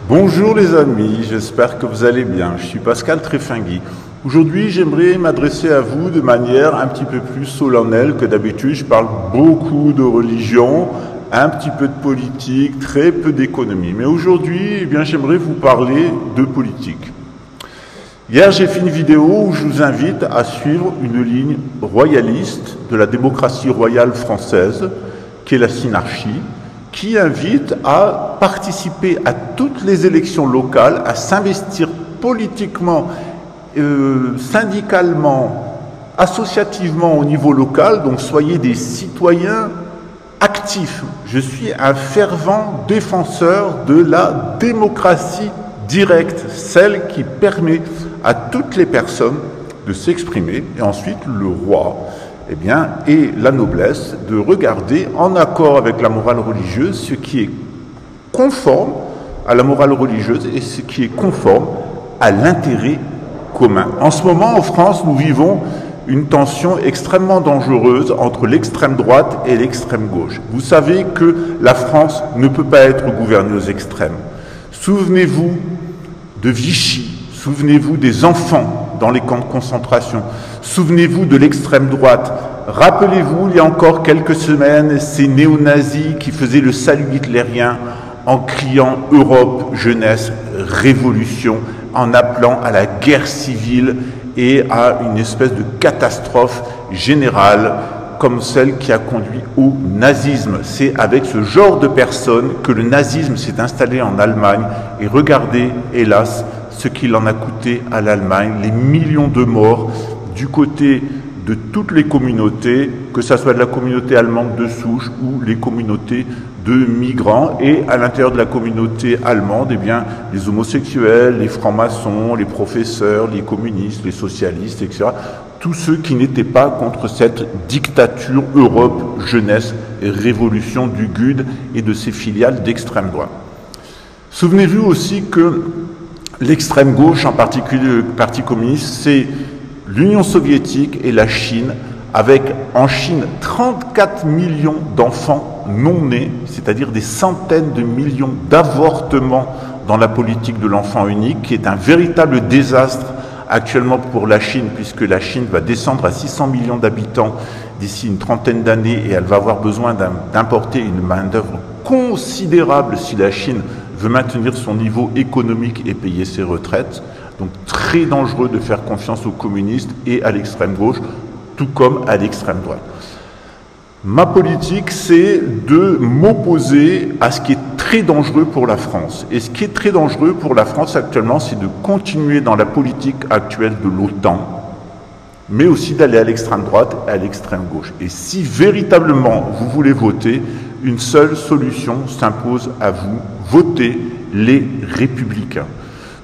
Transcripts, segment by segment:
Bonjour les amis, j'espère que vous allez bien. Je suis Pascal Tréfingui. Aujourd'hui, j'aimerais m'adresser à vous de manière un petit peu plus solennelle que d'habitude. Je parle beaucoup de religion, un petit peu de politique, très peu d'économie. Mais aujourd'hui, j'aimerais vous parler de politique. Hier, j'ai fait une vidéo où je vous invite à suivre une ligne royaliste de la démocratie royale française, qui est la synarchie, qui invite à participer à toutes les élections locales, à s'investir politiquement, syndicalement, associativement au niveau local. Donc soyez des citoyens actifs. Je suis un fervent défenseur de la démocratie directe, celle qui permet à toutes les personnes de s'exprimer, et ensuite le roi et la noblesse de regarder en accord avec la morale religieuse ce qui est conforme à la morale religieuse et ce qui est conforme à l'intérêt commun. En ce moment, en France, nous vivons une tension extrêmement dangereuse entre l'extrême droite et l'extrême gauche. Vous savez que la France ne peut pas être gouvernée aux extrêmes. Souvenez-vous de Vichy, souvenez-vous des enfants dans les camps de concentration, souvenez-vous de l'extrême droite. Rappelez-vous, il y a encore quelques semaines, ces néo-nazis qui faisaient le salut hitlérien en criant « Europe, jeunesse, révolution », en appelant à la guerre civile et à une espèce de catastrophe générale comme celle qui a conduit au nazisme. C'est avec ce genre de personnes que le nazisme s'est installé en Allemagne, et regardez, hélas, ce qu'il en a coûté à l'Allemagne, les millions de morts du côté de toutes les communautés, que ce soit de la communauté allemande de souche ou les communautés de migrants, et à l'intérieur de la communauté allemande, les homosexuels, les francs-maçons, les professeurs, les communistes, les socialistes, etc. Tous ceux qui n'étaient pas contre cette dictature Europe, jeunesse et révolution du GUD et de ses filiales d'extrême droite. Souvenez-vous aussi que l'extrême gauche, en particulier le Parti communiste, c'est l'Union soviétique et la Chine, avec en Chine 34 millions d'enfants non nés, c'est-à-dire des centaines de millions d'avortements dans la politique de l'enfant unique, qui est un véritable désastre actuellement pour la Chine, puisque la Chine va descendre à 600 millions d'habitants d'ici une trentaine d'années, et elle va avoir besoin d'importer une main-d'œuvre considérable si la Chine veut maintenir son niveau économique et payer ses retraites. Donc très dangereux de faire confiance aux communistes et à l'extrême gauche, tout comme à l'extrême droite. Ma politique, c'est de m'opposer à ce qui est très dangereux pour la France. Et ce qui est très dangereux pour la France actuellement, c'est de continuer dans la politique actuelle de l'OTAN, mais aussi d'aller à l'extrême droite et à l'extrême gauche. Et si véritablement vous voulez voter, une seule solution s'impose à vous: votez les Républicains.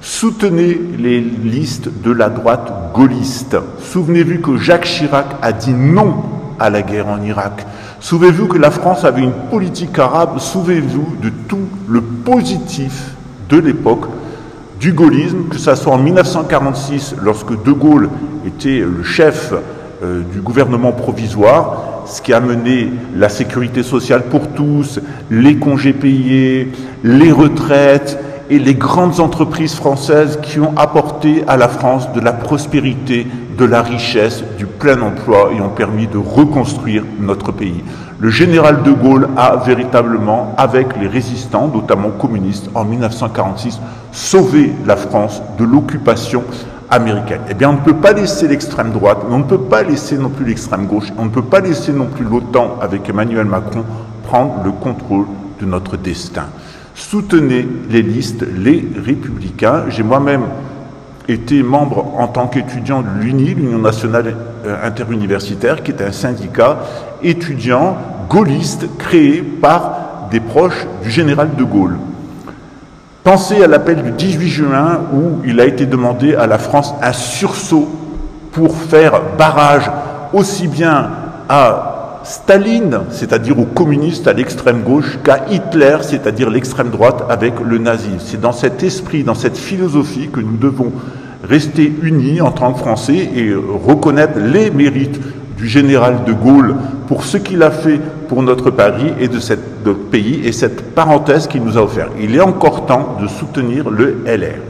Soutenez les listes de la droite gaulliste. Souvenez-vous que Jacques Chirac a dit non à la guerre en Irak. Souvenez-vous que la France avait une politique arabe. Souvenez-vous de tout le positif de l'époque du gaullisme, que ce soit en 1946, lorsque De Gaulle était le chef du gouvernement provisoire, ce qui a mené la sécurité sociale pour tous, les congés payés, les retraites, et les grandes entreprises françaises qui ont apporté à la France de la prospérité, de la richesse, du plein emploi, et ont permis de reconstruire notre pays. Le général de Gaulle a véritablement, avec les résistants, notamment communistes, en 1946, sauvé la France de l'occupation américaine. On ne peut pas laisser l'extrême droite, mais on ne peut pas laisser non plus l'extrême gauche, on ne peut pas laisser non plus l'OTAN avec Emmanuel Macron prendre le contrôle de notre destin. Soutenez les listes, les Républicains. J'ai moi-même été membre en tant qu'étudiant de l'UNI, l'Union nationale interuniversitaire, qui est un syndicat étudiant gaulliste créé par des proches du général de Gaulle. Pensez à l'appel du 18 juin où il a été demandé à la France un sursaut pour faire barrage aussi bien à Staline, c'est-à-dire aux communistes à l'extrême gauche, qu'à Hitler, c'est-à-dire l'extrême droite avec le nazisme. C'est dans cet esprit, dans cette philosophie que nous devons rester unis en tant que Français et reconnaître les mérites du général de Gaulle pour ce qu'il a fait pour notre pays et cette parenthèse qu'il nous a offert. Il est encore temps de soutenir le LR.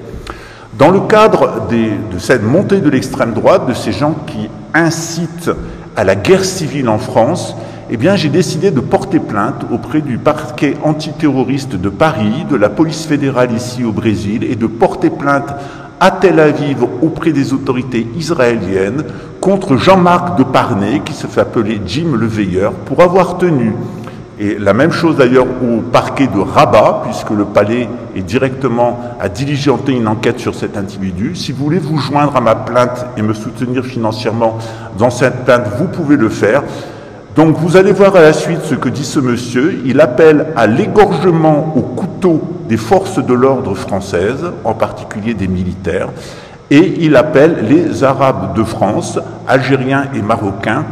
Dans le cadre de cette montée de l'extrême droite, de ces gens qui incitent à la guerre civile en France, eh bien, j'ai décidé de porter plainte auprès du parquet antiterroriste de Paris, de la police fédérale ici au Brésil, et de porter plainte à Tel Aviv auprès des autorités israéliennes contre Jean-Marc de Parnay, qui se fait appeler Jim le Veilleur, pour avoir tenu, et la même chose d'ailleurs au parquet de Rabat, puisque le palais est directement à diligenter une enquête sur cet individu. Si vous voulez vous joindre à ma plainte et me soutenir financièrement dans cette plainte, vous pouvez le faire. Donc vous allez voir à la suite ce que dit ce monsieur. Il appelle à l'égorgement au couteau des forces de l'ordre françaises, en particulier des militaires, et il appelle les Arabes de France, Algériens et Marocains,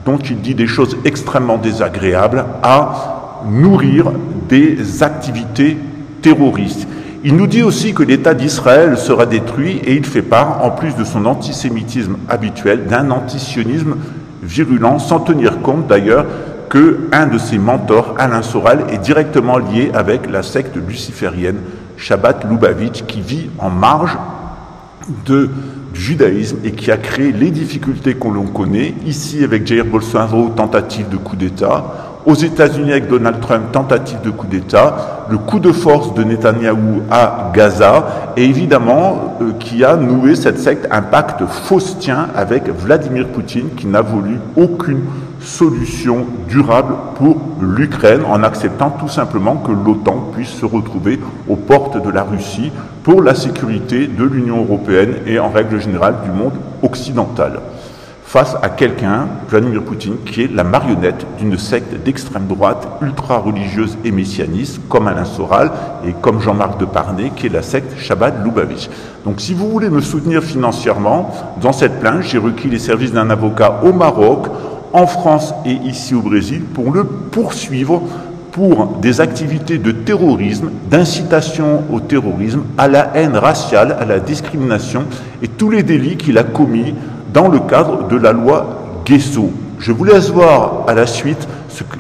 dont il dit des choses extrêmement désagréables, à nourrir des activités terroristes. Il nous dit aussi que l'État d'Israël sera détruit et il fait part, en plus de son antisémitisme habituel, d'un antisionisme virulent, sans tenir compte d'ailleurs qu'un de ses mentors, Alain Soral, est directement lié avec la secte luciférienne Shabbat Lubavitch, qui vit en marge du judaïsme et qui a créé les difficultés que l'on connaît, ici avec Jair Bolsonaro, tentative de coup d'État, aux États-Unis avec Donald Trump, tentative de coup d'État, le coup de force de Netanyahou à Gaza, et évidemment qui a noué cette secte un pacte faustien avec Vladimir Poutine, qui n'a voulu aucune solution durable pour l'Ukraine, en acceptant tout simplement que l'OTAN puisse se retrouver aux portes de la Russie pour la sécurité de l'Union européenne et en règle générale du monde occidental, face à quelqu'un, Vladimir Poutine, qui est la marionnette d'une secte d'extrême droite ultra-religieuse et messianiste, comme Alain Soral et comme Jean-Marc de Parnay, qui est la secte Shabbat Lubavitch. Donc si vous voulez me soutenir financièrement, dans cette plainte, j'ai requis les services d'un avocat au Maroc, en France et ici au Brésil, pour le poursuivre pour des activités de terrorisme, d'incitation au terrorisme, à la haine raciale, à la discrimination et tous les délits qu'il a commis dans le cadre de la loi Guesso. Je vous laisse voir à la suite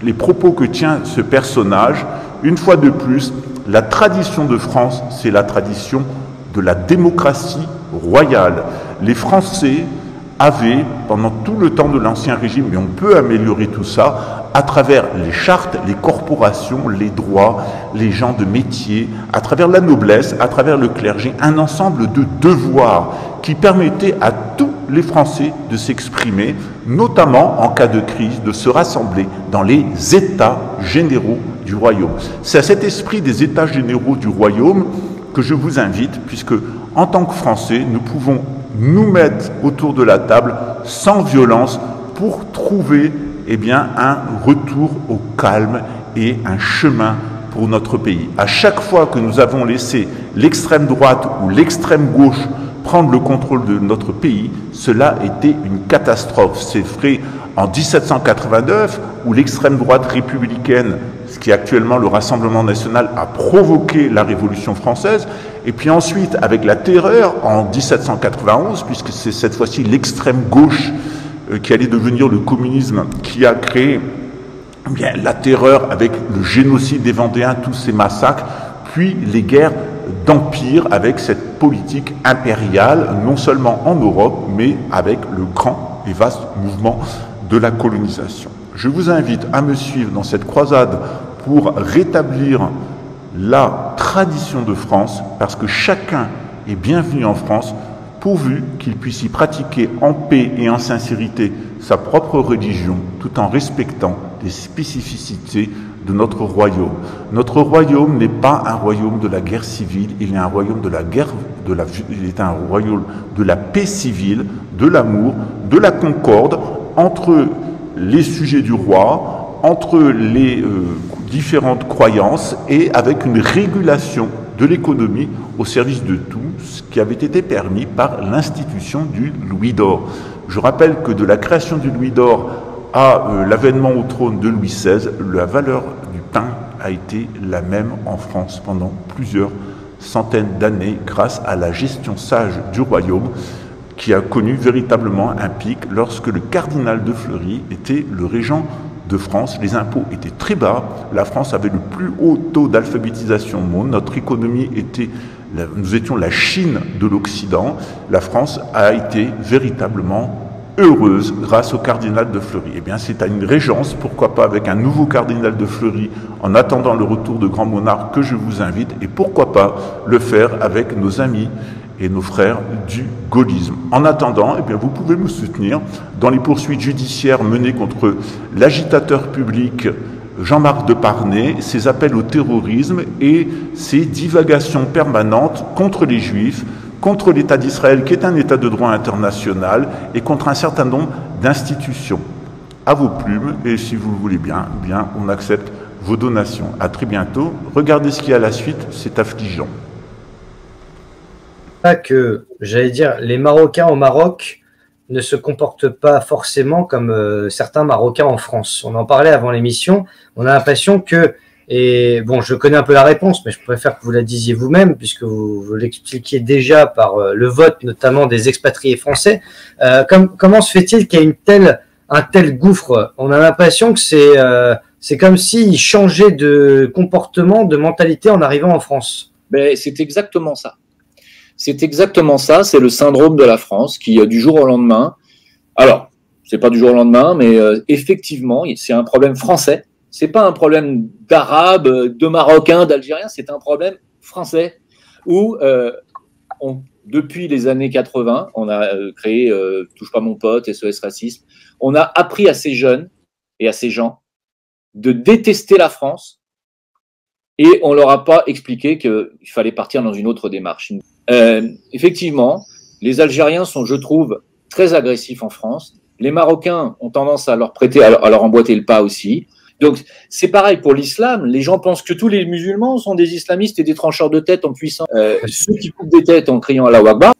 les propos que tient ce personnage. Une fois de plus, la tradition de France, c'est la tradition de la démocratie royale. Les Français avaient, pendant tout le temps de l'Ancien Régime, mais on peut améliorer tout ça, à travers les chartes, les corporations, les droits, les gens de métier, à travers la noblesse, à travers le clergé, un ensemble de devoirs qui permettaient à tous les Français de s'exprimer, notamment en cas de crise, de se rassembler dans les États généraux du royaume. C'est à cet esprit des États généraux du royaume que je vous invite, puisque en tant que Français, nous pouvons nous mettre autour de la table sans violence pour trouver un retour au calme et un chemin pour notre pays. À chaque fois que nous avons laissé l'extrême droite ou l'extrême gauche prendre le contrôle de notre pays, cela était une catastrophe. C'est vrai en 1789, où l'extrême droite républicaine, ce qui est actuellement le Rassemblement national, a provoqué la Révolution française, et puis ensuite avec la terreur en 1791, puisque c'est cette fois-ci l'extrême gauche qui allait devenir le communisme, qui a créé la terreur avec le génocide des Vendéens, tous ces massacres, puis les guerres d'empire avec cette politique impériale, non seulement en Europe, mais avec le grand et vaste mouvement de la colonisation. Je vous invite à me suivre dans cette croisade pour rétablir la tradition de France, parce que chacun est bienvenu en France, pourvu qu'il puisse y pratiquer en paix et en sincérité sa propre religion, tout en respectant les spécificités de notre royaume. Notre royaume n'est pas un royaume de la guerre civile, il est un royaume de la guerre, il est un royaume de la paix civile, de l'amour, de la concorde entre les sujets du roi, entre les différentes croyances et avec une régulation de l'économie au service de tous, ce qui avait été permis par l'institution du Louis d'Or. Je rappelle que de la création du Louis d'Or à l'avènement au trône de Louis XVI, la valeur du pain a été la même en France pendant plusieurs centaines d'années grâce à la gestion sage du royaume qui a connu véritablement un pic lorsque le cardinal de Fleury était le régent de France. Les impôts étaient très bas, la France avait le plus haut taux d'alphabétisation au monde, notre économie était, nous étions la Chine de l'Occident, la France a été véritablement heureuse grâce au cardinal de Fleury. Eh bien, c'est à une régence, pourquoi pas avec un nouveau cardinal de Fleury, en attendant le retour de grands monarques, que je vous invite, et pourquoi pas le faire avec nos amis et nos frères du gaullisme. En attendant, eh bien, vous pouvez me soutenir dans les poursuites judiciaires menées contre l'agitateur public Jean-Marc Deparnay, ses appels au terrorisme et ses divagations permanentes contre les Juifs, contre l'État d'Israël, qui est un État de droit international, et contre un certain nombre d'institutions. À vos plumes, et si vous le voulez bien, on accepte vos donations. À très bientôt. Regardez ce qu'il y a à la suite, c'est affligeant. Pas que, j'allais dire, les Marocains au Maroc ne se comportent pas forcément comme certains Marocains en France. On en parlait avant l'émission. On a l'impression que, et bon, je connais un peu la réponse, mais je préfère que vous la disiez vous-même, puisque vous l'expliquiez déjà par le vote, notamment des expatriés français. Comment se fait-il qu'il y ait un tel gouffre? On a l'impression que c'est comme s'ils changeaient de comportement, de mentalité en arrivant en France. Mais c'est exactement ça. C'est exactement ça, c'est le syndrome de la France qui, du jour au lendemain, alors, c'est pas du jour au lendemain, mais effectivement, c'est un problème français. C'est pas un problème d'Arabes, de Marocains, d'Algériens, c'est un problème français où, depuis les années 80, on a créé Touche pas mon pote, SOS Racisme, on a appris à ces jeunes et à ces gens de détester la France et on leur a pas expliqué qu'il fallait partir dans une autre démarche. Effectivement, les Algériens sont, je trouve, très agressifs en France. Les Marocains ont tendance à leur prêter, à leur emboîter le pas aussi. Donc, c'est pareil pour l'islam. Les gens pensent que tous les musulmans sont des islamistes et des trancheurs de tête en puissance. Ceux qui coupent des têtes en criant Allahu Akbar,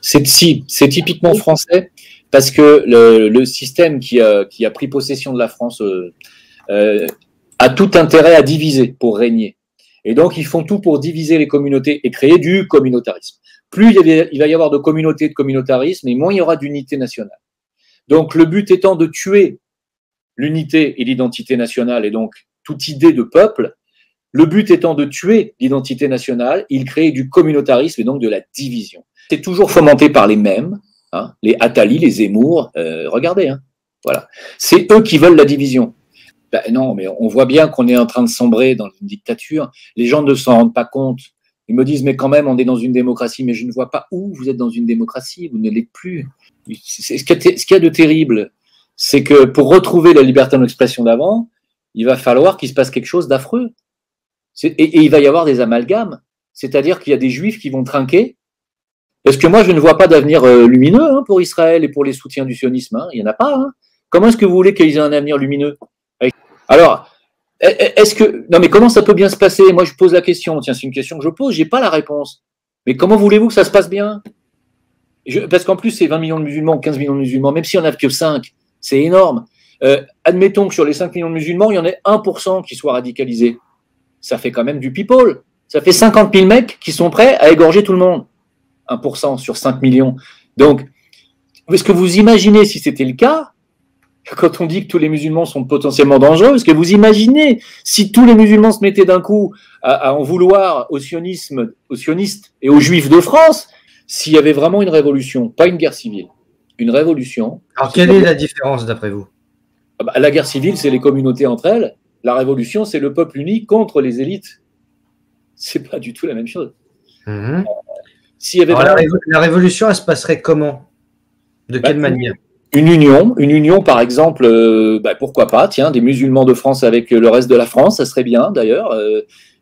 c'est typiquement français parce que le système qui a pris possession de la France a tout intérêt à diviser pour régner. Et donc, ils font tout pour diviser les communautés et créer du communautarisme. Plus il va y avoir de communautés de communautarisme, et moins il y aura d'unité nationale. Donc, le but étant de tuer l'unité et l'identité nationale, et donc toute idée de peuple, le but étant de tuer l'identité nationale, il crée du communautarisme et donc de la division. C'est toujours fomenté par les mêmes, hein, les Attali, les Zemmour, regardez, hein, voilà. C'est eux qui veulent la division. Ben non, mais on voit bien qu'on est en train de sombrer dans une dictature. Les gens ne s'en rendent pas compte. Ils me disent, mais quand même, on est dans une démocratie. Mais je ne vois pas où vous êtes dans une démocratie. Vous ne l'êtes plus. Ce qu'il y a de terrible, c'est que pour retrouver la liberté d'expression d'avant, il va falloir qu'il se passe quelque chose d'affreux. Et il va y avoir des amalgames. C'est-à-dire qu'il y a des juifs qui vont trinquer. Parce que moi, je ne vois pas d'avenir lumineux hein, pour Israël et pour les soutiens du sionisme. Hein. Il n'y en a pas. Hein. Comment est-ce que vous voulez qu'ils aient un avenir lumineux? Alors, non mais comment ça peut bien se passer? Moi, je pose la question. Tiens, c'est une question que je pose. J'ai pas la réponse. Mais comment voulez-vous que ça se passe bien? Parce qu'en plus, c'est 20 millions de musulmans, 15 millions de musulmans. Même si on n'a que 5, c'est énorme. Admettons que sur les 5 millions de musulmans, il y en ait 1% qui soient radicalisés. Ça fait quand même du people. Ça fait 50 000 mecs qui sont prêts à égorger tout le monde. 1% sur 5 millions. Donc, est-ce que vous imaginez si c'était le cas? Quand on dit que tous les musulmans sont potentiellement dangereux, est-ce que vous imaginez si tous les musulmans se mettaient d'un coup à en vouloir aux sionistes et aux juifs de France, s'il y avait vraiment une révolution, pas une guerre civile, une révolution. Alors, quelle est la différence d'après vous? La guerre civile, c'est les communautés entre elles. La révolution, c'est le peuple uni contre les élites. C'est pas du tout la même chose. S'il y avait Alors, la révolution, elle se passerait comment? De quelle manière? Une union par exemple, pourquoi pas, tiens, des musulmans de France avec le reste de la France, ça serait bien d'ailleurs.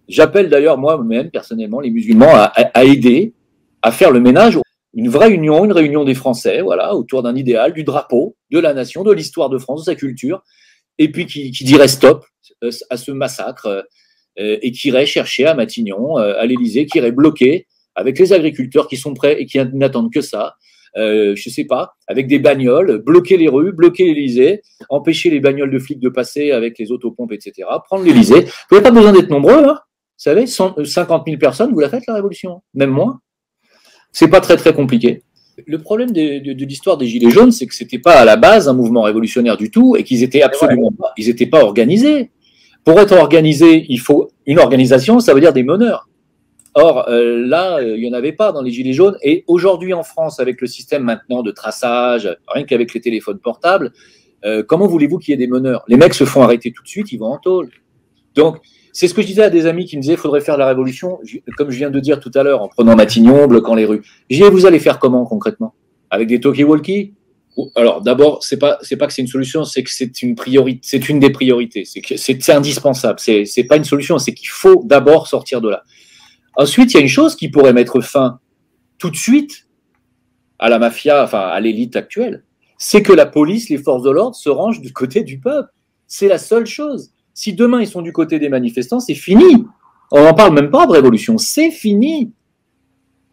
J'appelle d'ailleurs moi-même personnellement les musulmans à aider, à faire le ménage, une vraie union, une réunion des Français, voilà, autour d'un idéal, du drapeau, de la nation, de l'histoire de France, de sa culture, et puis qui dirait stop à ce massacre et qui irait chercher à Matignon, à l'Élysée, qui irait bloquer avec les agriculteurs qui sont prêts et qui n'attendent que ça. Je sais pas, avec des bagnoles, bloquer les rues, bloquer l'Élysée, empêcher les bagnoles de flics de passer avec les autopompes, etc. Prendre l'Élysée. Vous n'avez pas besoin d'être nombreux, hein. Vous savez, 50 000 personnes, vous la faites la révolution, même moins. C'est pas très très compliqué. Le problème de l'histoire des Gilets jaunes, c'est que c'était pas à la base un mouvement révolutionnaire du tout et qu'ils étaient absolument pas, ils étaient pas organisés. Pour être organisé, il faut une organisation, ça veut dire des meneurs. Or, là, il n'y en avait pas dans les Gilets jaunes. Et aujourd'hui, en France, avec le système maintenant de traçage, rien qu'avec les téléphones portables, comment voulez-vous qu'il y ait des meneurs? Les mecs se font arrêter tout de suite, ils vont en tôle. Donc, c'est ce que je disais à des amis qui me disaient, il faudrait faire la révolution, comme je viens de dire tout à l'heure, en prenant Matignon, bloquant les rues. J'ai dit, vous allez faire comment concrètement? Avec des talkie-walkie? Alors, d'abord, c'est pas que c'est une solution, c'est que c'est une priorité, c'est une des priorités. C'est indispensable. C'est pas une solution, c'est qu'il faut d'abord sortir de là. Ensuite, il y a une chose qui pourrait mettre fin tout de suite à la mafia, enfin à l'élite actuelle, c'est que la police, les forces de l'ordre se rangent du côté du peuple. C'est la seule chose. Si demain ils sont du côté des manifestants, c'est fini. On n'en parle même pas de révolution, c'est fini.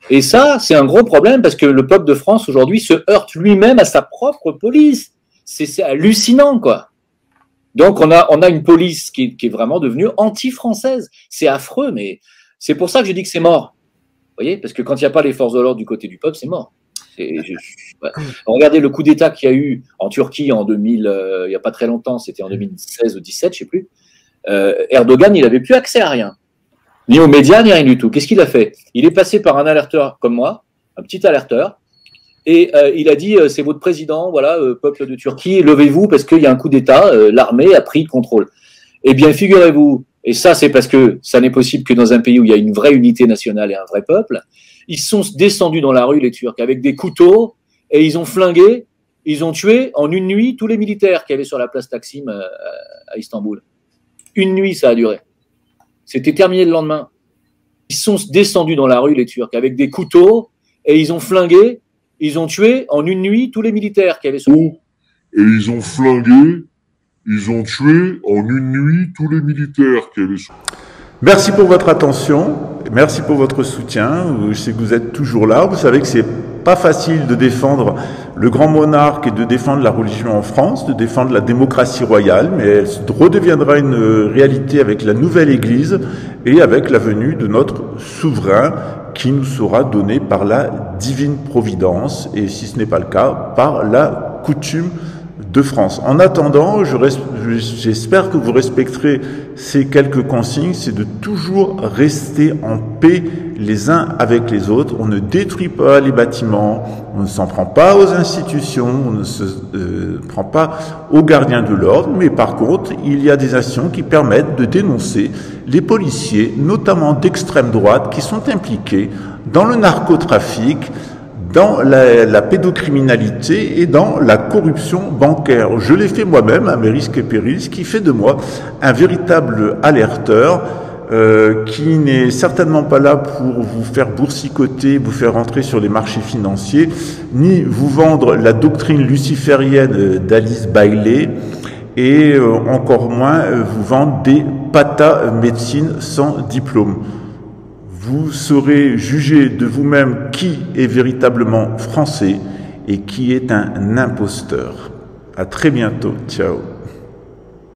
Et ça, c'est un gros problème parce que le peuple de France aujourd'hui se heurte lui-même à sa propre police. C'est hallucinant, quoi. Donc on a une police qui est vraiment devenue anti-française. C'est affreux, mais c'est pour ça que je dis que c'est mort. Vous voyez, parce que quand il n'y a pas les forces de l'ordre du côté du peuple, c'est mort. Regardez le coup d'État qu'il y a eu en Turquie en 2000, il n'y a pas très longtemps, c'était en 2016 ou 2017, je ne sais plus. Erdogan, il n'avait plus accès à rien, ni aux médias, ni rien du tout. Qu'est-ce qu'il a fait? Il est passé par un alerteur comme moi, un petit alerteur, et il a dit c'est votre président, voilà, peuple de Turquie, levez-vous parce qu'il y a un coup d'État, l'armée a pris le contrôle. Eh bien, figurez-vous, et ça c'est parce que ça n'est possible que dans un pays où il y a une vraie unité nationale et un vrai peuple, ils sont descendus dans la rue, les Turcs, avec des couteaux, et ils ont flingué, ils ont tué en une nuit tous les militaires qui avaient sur la place Taksim à Istanbul. Une nuit, ça a duré. C'était terminé le lendemain. Ils sont descendus dans la rue, les Turcs, avec des couteaux, et ils ont flingué, ils ont tué en une nuit tous les militaires qui avaient sur... Et ils ont flingué, ils ont tué en une nuit tous les militaires qui avaient... Merci pour votre attention, merci pour votre soutien. Je sais que vous êtes toujours là. Vous savez que c'est pas facile de défendre le grand monarque et de défendre la religion en France, de défendre la démocratie royale, mais elle redeviendra une réalité avec la nouvelle Église et avec la venue de notre souverain qui nous sera donné par la divine providence et, si ce n'est pas le cas, par la coutume de France. En attendant, j'espère que vous respecterez ces quelques consignes, c'est de toujours rester en paix les uns avec les autres. On ne détruit pas les bâtiments, on ne s'en prend pas aux institutions, on ne se prend pas aux gardiens de l'ordre, mais par contre, il y a des actions qui permettent de dénoncer les policiers, notamment d'extrême droite, qui sont impliqués dans le narcotrafic, dans la pédocriminalité et dans la corruption bancaire. Je l'ai fait moi-même à mes risques et périls, ce qui fait de moi un véritable alerteur qui n'est certainement pas là pour vous faire boursicoter, vous faire rentrer sur les marchés financiers, ni vous vendre la doctrine luciférienne d'Alice Bailey, et encore moins vous vendre des patas médecine sans diplôme. Vous saurez juger de vous-même qui est véritablement français et qui est un imposteur. À très bientôt. Ciao.